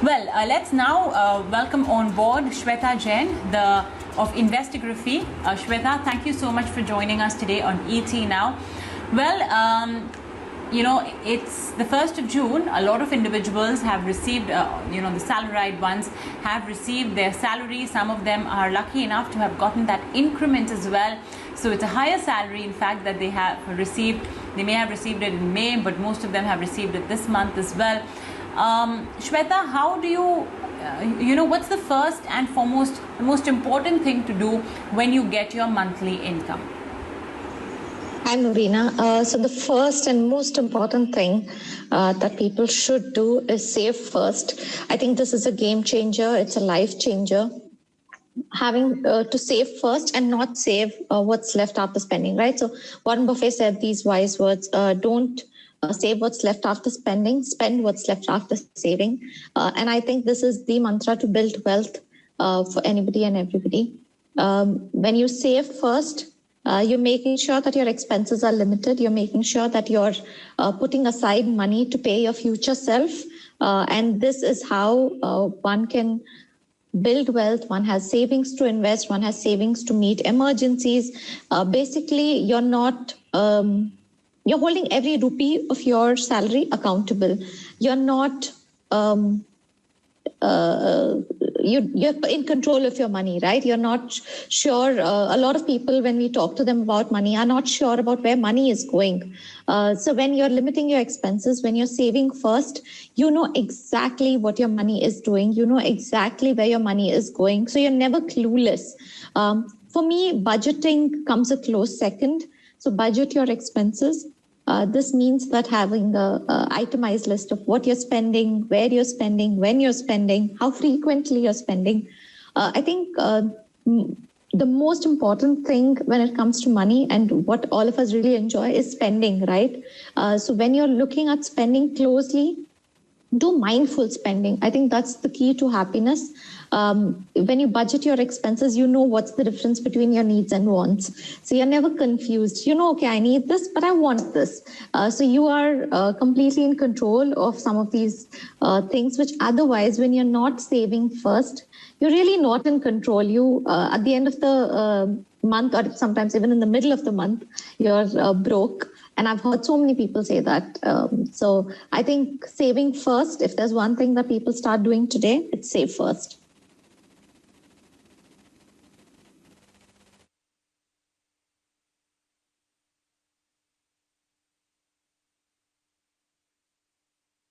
Well, let's now welcome on board Shweta Jain, of Investigography. Shweta, thank you so much for joining us today on ET Now. Well, it's the 1st of June. A lot of individuals have received, the salaried ones have received their salary. Some of them are lucky enough to have gotten that increment as well. So it's a higher salary, in fact, that they have received. They may have received it in May, but most of them have received it this month as well. Shweta, how do you, what's the first and foremost, the most important thing to do when you get your monthly income? Hi, Marina. So the first and most important thing that people should do is save first. I think this is a game changer. It's a life changer. Having to save first and not save what's left after spending, right? So Warren Buffett said these wise words, don't save what's left after spending, spend what's left after saving. And I think this is the mantra to build wealth for anybody and everybody. When you save first, you're making sure that your expenses are limited. You're making sure that you're putting aside money to pay your future self. And this is how one can build wealth. One has savings to invest. One has savings to meet emergencies. Basically, you're not... you're holding every rupee of your salary accountable. You're not... you're in control of your money, right? You're not sure. A lot of people, when we talk to them about money, are not sure about where money is going. So when you're limiting your expenses, when you're saving first, you know exactly what your money is doing. You know exactly where your money is going. So you're never clueless. For me, budgeting comes a close second. So budget your expenses. This means that having an itemized list of what you're spending, where you're spending, when you're spending, how frequently you're spending. I think the most important thing when it comes to money and what all of us really enjoy is spending, right? So when you're looking at spending closely, do mindful spending. I think that's the key to happiness. When you budget your expenses, you know what's the difference between your needs and wants. So you're never confused. You know, okay, I need this, but I want this. So you are completely in control of some of these things, which otherwise, when you're not saving first, you're really not in control. You, at the end of the month, or sometimes even in the middle of the month, you're broke. And I've heard so many people say that. So I think saving first, if there's one thing that people start doing today, it's save first.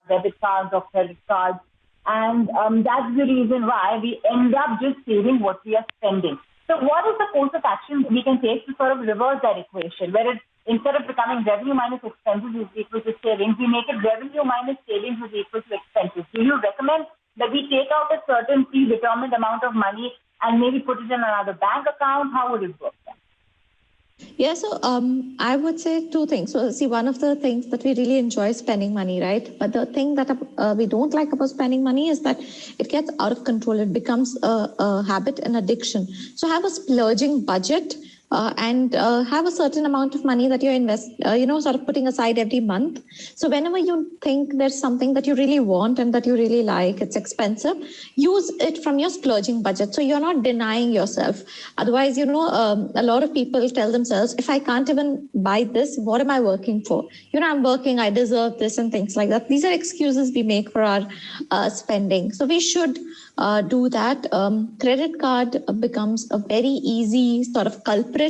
Debit cards or credit cards. And that's the reason why we end up just saving what we are spending. So what is the course of action we can take to sort of reverse that equation, where instead of becoming revenue minus expenses is equal to savings, we make it revenue minus savings is equal to expenses? Do you recommend that we take out a certain predetermined amount of money and maybe put it in another bank account? How would it work then? Yeah, so I would say two things. So see, one of the things that we really enjoy is spending money, right? But the thing that we don't like about spending money is that it gets out of control. It becomes a habit and addiction. So have a splurging budget. And have a certain amount of money that you sort of putting aside every month. So whenever you think there's something that you really want and that you really like, it's expensive, use it from your splurging budget. So you're not denying yourself. Otherwise, a lot of people tell themselves, if I can't even buy this, what am I working for? I'm working, I deserve this and things like that. These are excuses we make for our spending. So we should do that. Credit card becomes a very easy sort of culprit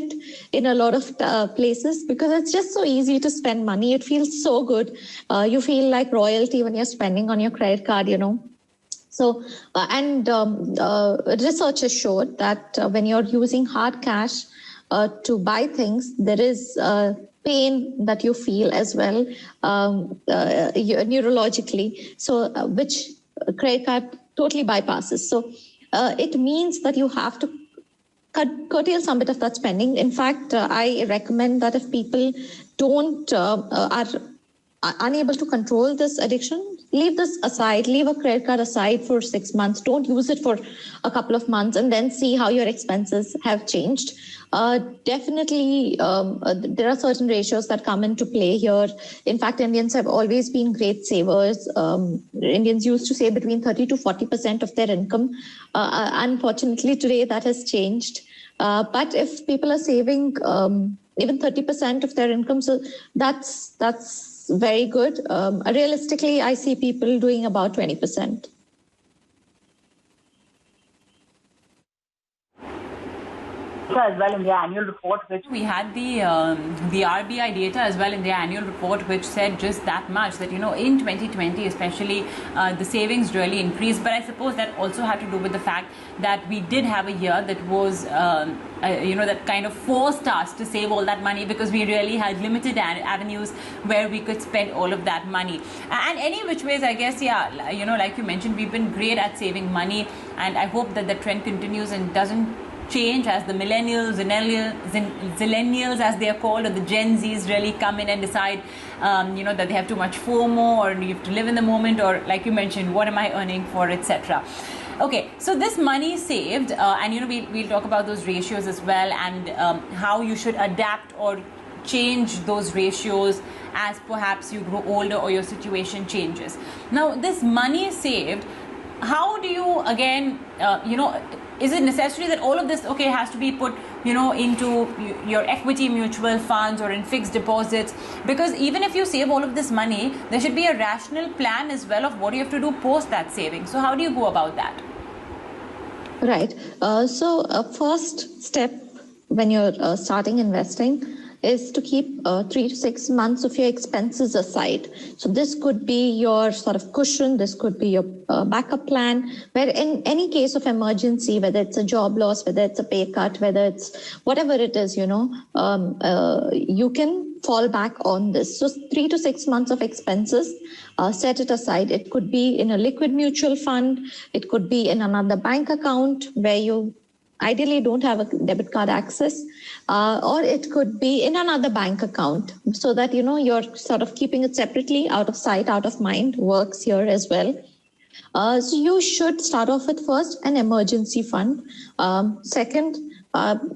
in a lot of places because it's just so easy to spend money. It feels so good. You feel like royalty when you're spending on your credit card, So, research has showed that when you're using hard cash to buy things, there is pain that you feel as well, neurologically. So, which credit card totally bypasses. So it means that you have to curtail some bit of that spending. In fact, I recommend that if people are unable to control this addiction, leave this aside, leave a credit card aside for 6 months. Don't use it for a couple of months and then see how your expenses have changed. Definitely, there are certain ratios that come into play here. In fact, Indians have always been great savers. Indians used to save between 30 to 40% of their income. Unfortunately, today that has changed. But if people are saving even 30% of their income, so that's very good. Realistically, I see people doing about 20%. As well in the annual report, which we had the RBI data as well in the annual report, which said just that much, that in 2020 especially the savings really increased. But I suppose that also had to do with the fact that we did have a year that was that kind of forced us to save all that money, because we really had limited avenues where we could spend all of that money. And any which ways, I guess, like you mentioned, we've been great at saving money, and I hope that the trend continues and doesn't change as the millennials, zillennials as they are called, or the Gen Zs really come in and decide, that they have too much FOMO, or you have to live in the moment, or like you mentioned, what am I earning for, etc. Okay, so this money saved, and we'll talk about those ratios as well, and how you should adapt or change those ratios as perhaps you grow older or your situation changes. Now, this money saved, how do you again, is it necessary that all of this has to be put into your equity mutual funds or in fixed deposits? Because even if you save all of this money, there should be a rational plan as well of what you have to do post that saving. So how do you go about that? Right. So first step when you're starting investing is to keep 3 to 6 months of your expenses aside. So this could be your sort of cushion, this could be your backup plan, where in any case of emergency, whether it's a job loss, whether it's a pay cut, whether it's whatever it is, you can fall back on this. So 3 to 6 months of expenses, set it aside. It could be in a liquid mutual fund, it could be in another bank account where you ideally don't have a debit card access, or it could be in another bank account, so that you're sort of keeping it separately, out of sight, out of mind, works here as well. So you should start off with first an emergency fund. Second,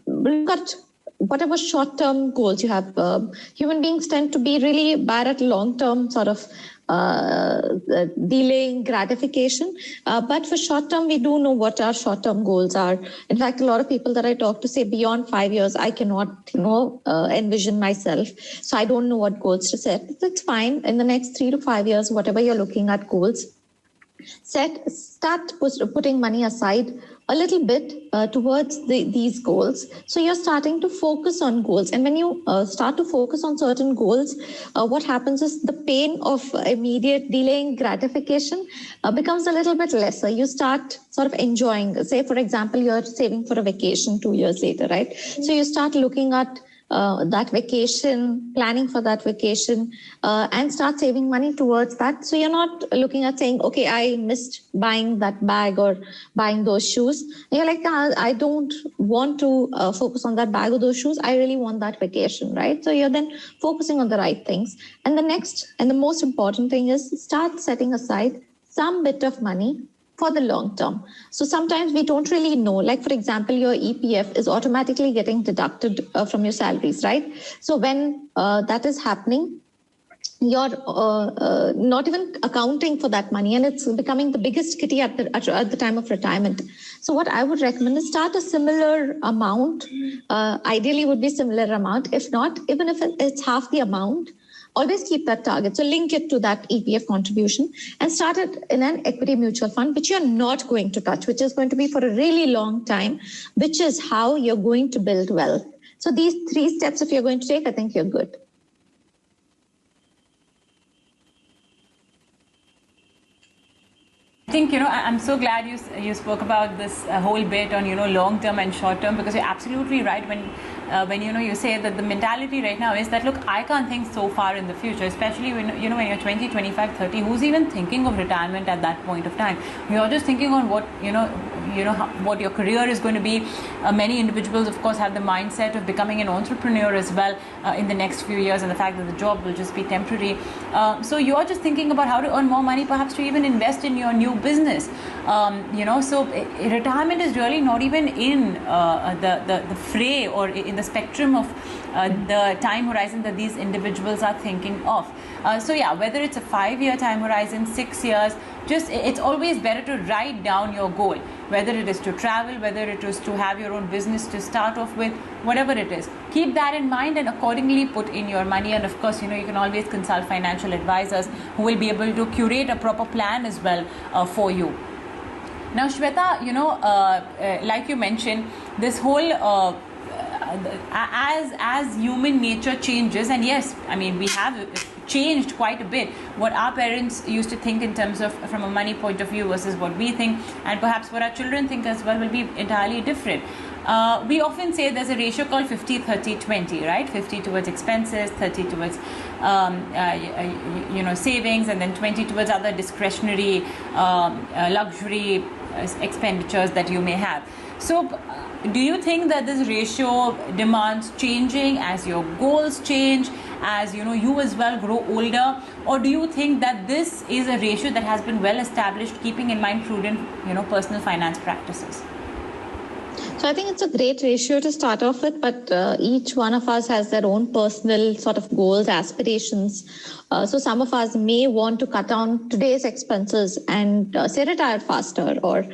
look at whatever short-term goals you have. Human beings tend to be really bad at long-term sort of delaying gratification. But for short term, we do know what our short term goals are. In fact, a lot of people that I talk to say beyond 5 years, I cannot, envision myself. So I don't know what goals to set. That's fine. In the next 3 to 5 years, whatever you're looking at goals, start putting money aside a little bit towards these goals. So you're starting to focus on goals. And when you start to focus on certain goals, what happens is the pain of immediate delaying gratification becomes a little bit lesser. You start sort of enjoying, say, for example, you're saving for a vacation 2 years later, right? So you start looking at that vacation, planning for that vacation, and start saving money towards that. So you're not looking at saying, okay, I missed buying that bag or buying those shoes. And you're like, I don't want to focus on that bag or those shoes. I really want that vacation, right? So you're then focusing on the right things. And the next and the most important thing is start setting aside some bit of money for the long term. So sometimes we don't really know, like for example, your EPF is automatically getting deducted from your salaries, right? So when that is happening, you're not even accounting for that money, and it's becoming the biggest kitty at the time of retirement. So what I would recommend is start a similar amount. Ideally would be similar amount. If not, even if it's half the amount, always keep that target. So link it to that EPF contribution and start it in an equity mutual fund, which you're not going to touch, which is going to be for a really long time, which is how you're going to build wealth. So these 3 steps, if you're going to take, I think you're good. I think, I'm so glad you spoke about this whole bit on, long term and short term, because you're absolutely right when you say that the mentality right now is that, look, I can't think so far in the future, especially when, when you're 20, 25, 30, who's even thinking of retirement at that point of time? You're just thinking on what, what your career is going to be. Many individuals, of course, have the mindset of becoming an entrepreneur as well in the next few years, and the fact that the job will just be temporary. So you're just thinking about how to earn more money, perhaps to even invest in your new business. So retirement is really not even in the fray or in the spectrum of the time horizon that these individuals are thinking of. Whether it's a 5-year time horizon, 6 years, it's always better to write down your goal, whether it is to travel, whether it is to have your own business to start off with, whatever it is. Keep that in mind and accordingly put in your money. And of course, you can always consult financial advisors who will be able to curate a proper plan as well for you. Now, Shweta, like you mentioned, this whole as human nature changes, and yes, I mean, we have changed quite a bit. What our parents used to think in terms of from a money point of view versus what we think, and perhaps what our children think as well, will be entirely different. We often say there's a ratio called 50-30-20, right? 50 towards expenses, 30 towards savings, and then 20 towards other discretionary luxury expenditures that you may have. So do you think that this ratio demands changing as your goals change, as you as well grow older, or do you think that this is a ratio that has been well established, keeping in mind prudent personal finance practices? So I think it's a great ratio to start off with, but each one of us has their own personal sort of goals, aspirations. So some of us may want to cut down today's expenses and say retire faster, or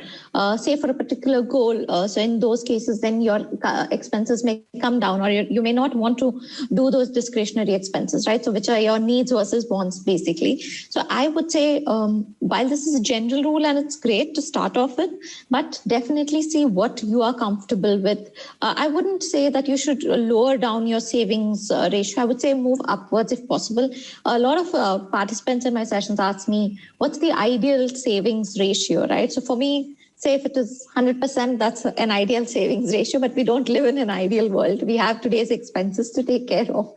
say for a particular goal. So in those cases, then your expenses may come down, or you may not want to do those discretionary expenses, right? So which are your needs versus wants, basically. So I would say, while this is a general rule and it's great to start off with, but definitely see what you are comfortable with. I wouldn't say that you should lower down your savings ratio. I would say move upwards if possible. A lot of participants in my sessions ask me, what's the ideal savings ratio, right? So for me, say if it is 100%, that's an ideal savings ratio, but we don't live in an ideal world. We have today's expenses to take care of.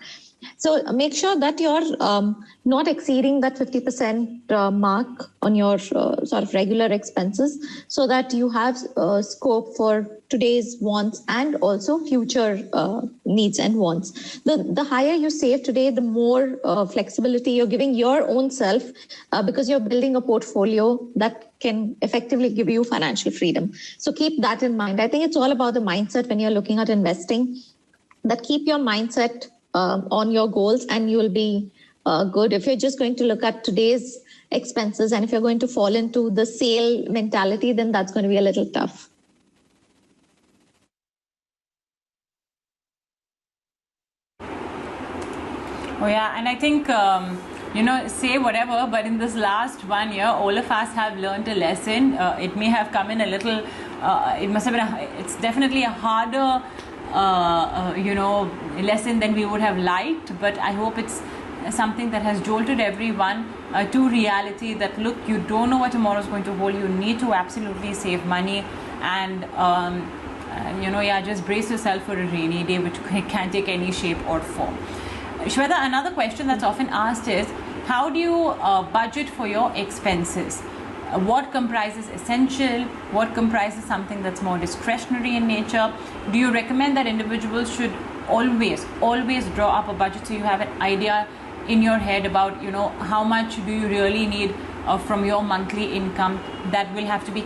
So make sure that you're not exceeding that 50% mark on your sort of regular expenses, so that you have scope for today's wants and also future needs and wants. The higher you save today, the more flexibility you're giving your own self, because you're building a portfolio that can effectively give you financial freedom. So keep that in mind. I think it's all about the mindset when you're looking at investing, that keep your mindset on your goals, and you will be good. If you're just going to look at today's expenses, and if you're going to fall into the sale mentality, then that's going to be a little tough. Oh yeah, and I think say whatever, but in this last 1 year, all of us have learned a lesson. It may have come in a little. It must have been. It's definitely a harder lesson than we would have liked, but I hope it's something that has jolted everyone to reality that, look, you don't know what tomorrow is going to hold. You need to absolutely save money, and just brace yourself for a rainy day, which can take any shape or form. Shweta, another question that's often asked is, how do you budget for your expenses? What comprises essential? What comprises something that's more discretionary in nature? Do you recommend that individuals should always draw up a budget, so you have an idea in your head about how much do you really need from your monthly income that will have to be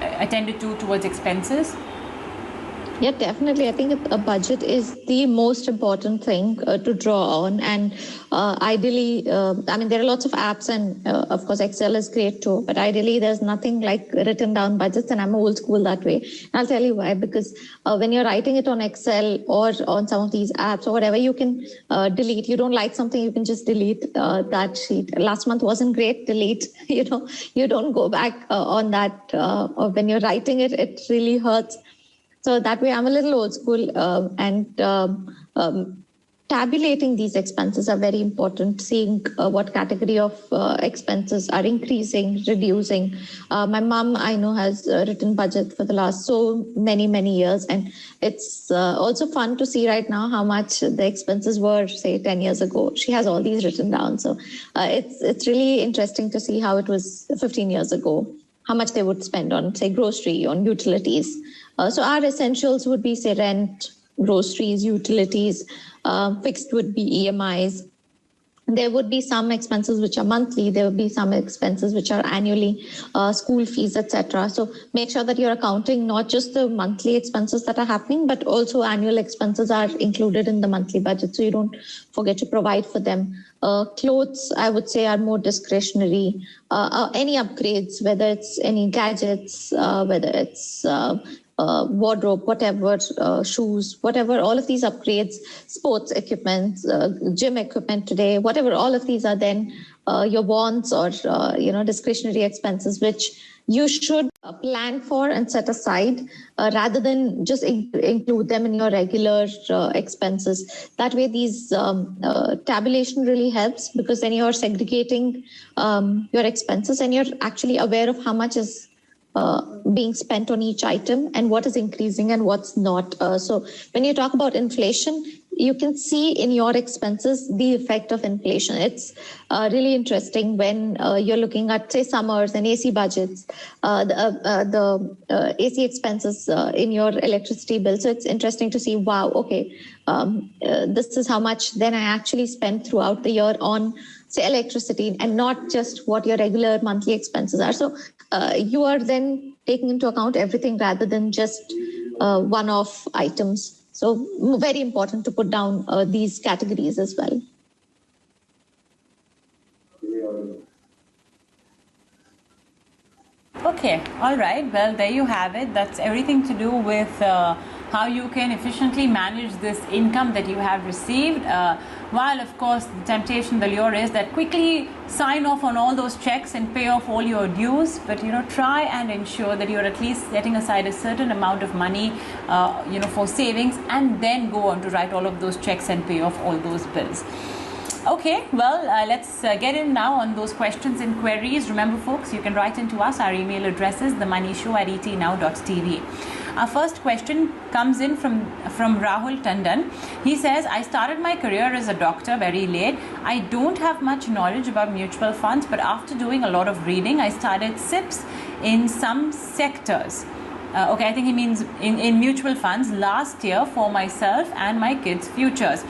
attended to towards expenses? Yeah, definitely. I think a budget is the most important thing to draw on. And ideally, there are lots of apps, and of course, Excel is great too. But ideally, there's nothing like written down budgets, and I'm old school that way. And I'll tell you why, because when you're writing it on Excel or on some of these apps or whatever, you can delete. You don't like something, you can just delete that sheet. Last month wasn't great, delete. You don't go back on that. Or when you're writing it, it really hurts. So that way, I'm a little old school, and tabulating these expenses are very important, seeing what category of expenses are increasing, reducing. My mom, I know, has written budget for the last so many years, and it's also fun to see right now how much the expenses were, say, 10 years ago. She has all these written down. So it's really interesting to see how it was 15 years ago. how much they would spend on, say, grocery, on utilities. So our essentials would be, say, rent, groceries, utilities. Fixed would be EMIs. There would be some expenses which are monthly. There would be some expenses which are annually, school fees, etc. So make sure that you're accounting not just the monthly expenses that are happening, but also annual expenses are included in the monthly budget. So you don't forget to provide for them. Clothes, I would say, are more discretionary. Any upgrades, whether it's any gadgets, whether it's wardrobe, whatever, shoes, whatever, all of these upgrades, sports equipment, gym equipment today, whatever, all of these are then your wants or, discretionary expenses, which you should plan for and set aside rather than just include them in your regular expenses. That way, these tabulation really helps, because then you're segregating your expenses and you're actually aware of how much is being spent on each item and what is increasing and what's not. So when you talk about inflation, you can see in your expenses the effect of inflation. It's really interesting when you're looking at, say, summers and AC budgets, the AC expenses in your electricity bill. So it's interesting to see, wow, okay, this is how much then I actually spend throughout the year on, say, electricity, and not just what your regular monthly expenses are. So you are then taking into account everything rather than just one-off items. So very important to put down these categories as well. Okay, all right. Well, there you have it. That's everything to do with how you can efficiently manage this income that you have received. While, of course, the temptation, the lure is that quickly sign off on all those checks and pay off all your dues. But, try and ensure that you're at least setting aside a certain amount of money, for savings, and then go on to write all of those checks and pay off all those bills. Okay, well, let's get in now on those questions and queries. Remember, folks, you can write into us. Our email address is themoneyshow@etnow.tv. Our first question comes in from Rahul Tandon. He says, I started my career as a doctor very late. I don't have much knowledge about mutual funds, but after doing a lot of reading, I started SIPs in some sectors. I think he means in mutual funds last year for myself and my kids' futures.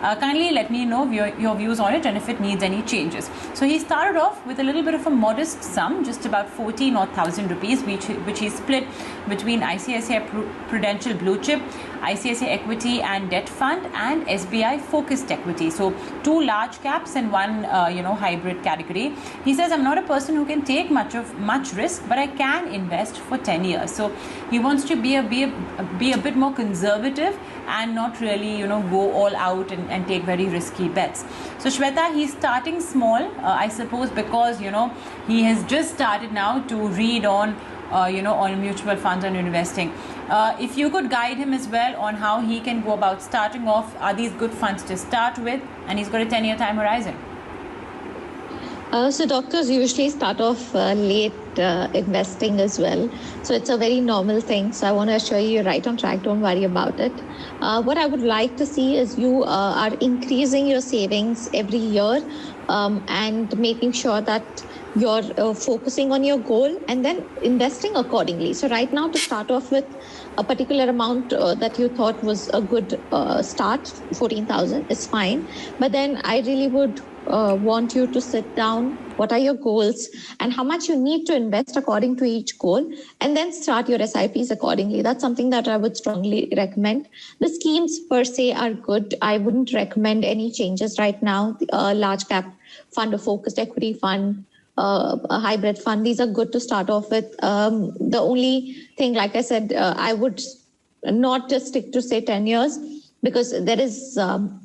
Kindly let me know your views on it and if it needs any changes. So he started off with a little bit of a modest sum, just about 14,000 rupees, which he split between ICICI Prudential Blue Chip, ICICI Equity and Debt Fund, and SBI Focused Equity. So 2 large caps and 1 hybrid category. He says, I'm not a person who can take much risk, but I can invest for 10 years. So he wants to be a bit more conservative and not really go all out and take very risky bets. So Shweta, he's starting small, I suppose, because he has just started now to read on on mutual funds and investing. If you could guide him as well on how he can go about starting off, are these good funds to start with? And he's got a 10-year time horizon. So doctors usually start off late investing as well. So it's a very normal thing. So I want to assure you, you're right on track. Don't worry about it. What I would like to see is you are increasing your savings every year and making sure that you're focusing on your goal and then investing accordingly. So right now, to start off with a particular amount that you thought was a good start, 14,000 is fine. But then I really would want you to sit down, what are your goals and how much you need to invest according to each goal, and then start your SIPs accordingly. That's something that I would strongly recommend. The schemes per se are good. I wouldn't recommend any changes right now. Large cap fund, a focused equity fund, a hybrid fund, these are good to start off with. The only thing, like I said, I would not just stick to say 10 years, because there is,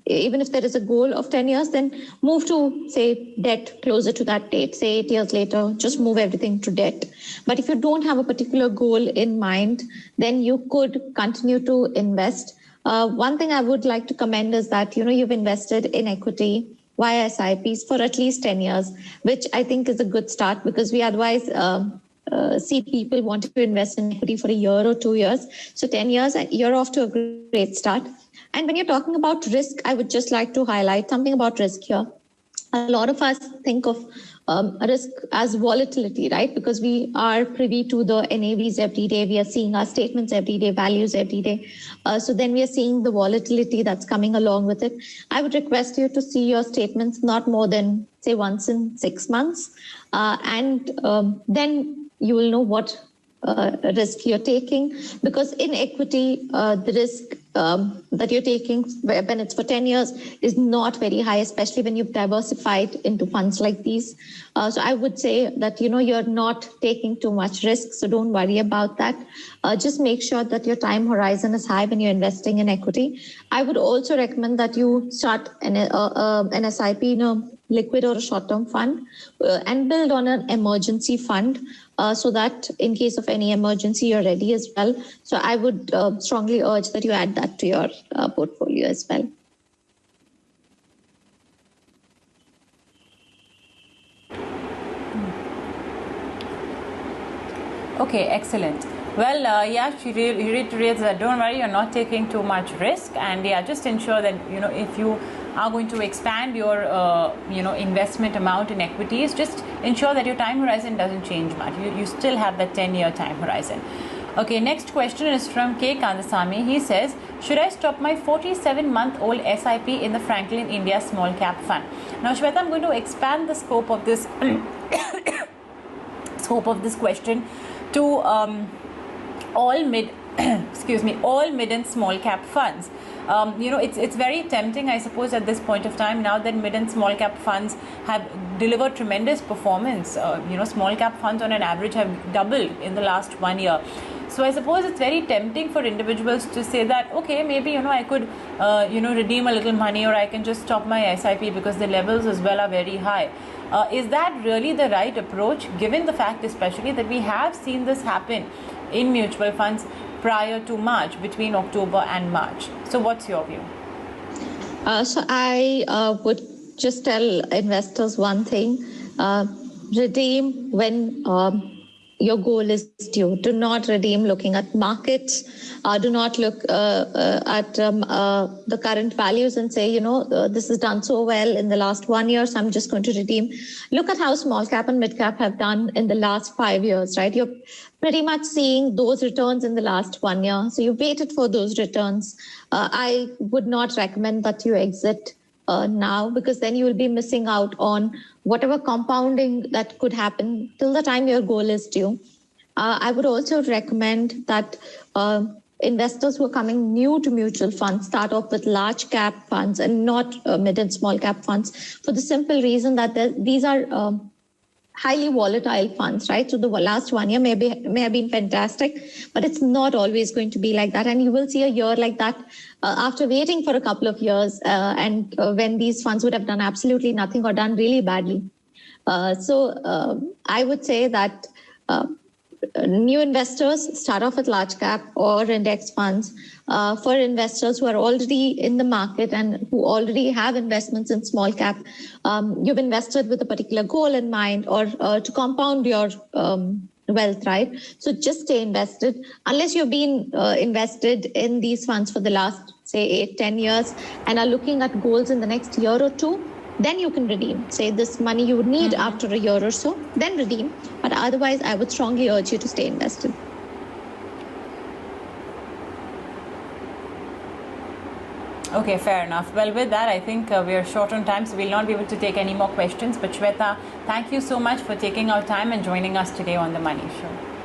even if there is a goal of 10 years, then move to, say, debt closer to that date, say 8 years later, just move everything to debt. But if you don't have a particular goal in mind, then you could continue to invest. One thing I would like to commend is that, you've invested in equity via SIPs for at least 10 years, which I think is a good start, because we otherwise see people wanting to invest in equity for a year or 2 years. So 10 years, you're off to a great start. And when you're talking about risk, I would just like to highlight something about risk here. A lot of us think of risk as volatility, right? Because we are privy to the NAVs every day. We are seeing our statements every day, values every day. So then we are seeing the volatility that's coming along with it. I would request you to see your statements not more than, say, once in 6 months. And then you will know what risk you're taking, because in equity, the risk that you're taking when it's for 10 years is not very high, especially when you've diversified into funds like these. So I would say that, you're not taking too much risk, so don't worry about that. Just make sure that your time horizon is high when you're investing in equity. I would also recommend that you start an SIP in a liquid or a short-term fund and build on an emergency fund so that in case of any emergency, you're ready as well. So I would strongly urge that you add that to your portfolio as well. Okay, excellent. Well, yeah, she reiterates that don't worry, you're not taking too much risk, and yeah, just ensure that if you are going to expand your investment amount in equities, just ensure that your time horizon doesn't change much. You still have that 10-year time horizon. Okay, next question is from K. Kandasamy. He says, should I stop my 47-month-old SIP in the Franklin India Small Cap Fund? Now, Shweta, I'm going to expand the scope of this question to all mid and small cap funds. It's very tempting, I suppose, at this point of time, now that mid and small cap funds have delivered tremendous performance. Small cap funds on an average have doubled in the last 1 year. So I suppose it's very tempting for individuals to say that, okay, maybe, I could, redeem a little money, or I can just stop my SIP because the levels as well are very high. Is that really the right approach, given the fact especially that we have seen this happen in mutual funds prior to March, between October and March? So what's your view? So I would just tell investors one thing: redeem when your goal is due. Do not redeem looking at markets. Do not look at the current values and say, this has done so well in the last 1 year, so I'm just going to redeem. Look at how small cap and mid cap have done in the last 5 years, right? You're pretty much seeing those returns in the last 1 year. So you waited for those returns. I would not recommend that you exit now, because then you will be missing out on whatever compounding that could happen till the time your goal is due. I would also recommend that investors who are coming new to mutual funds start off with large cap funds and not mid and small cap funds, for the simple reason that these are highly volatile funds, right? So the last 1 year may have been fantastic, but it's not always going to be like that. And you will see a year like that after waiting for a couple of years and when these funds would have done absolutely nothing or done really badly. So I would say that new investors start off with large cap or index funds. For investors who are already in the market and who already have investments in small cap, you've invested with a particular goal in mind, or to compound your wealth, right? So just stay invested. Unless you've been invested in these funds for the last, say, 8-10 years and are looking at goals in the next year or two, then you can redeem. Say this money you would need after a year or so, then redeem. But otherwise, I would strongly urge you to stay invested. Okay, fair enough. Well, with that, I think we are short on time, so we'll not be able to take any more questions. But Shweta, thank you so much for taking our time and joining us today on The Money Show.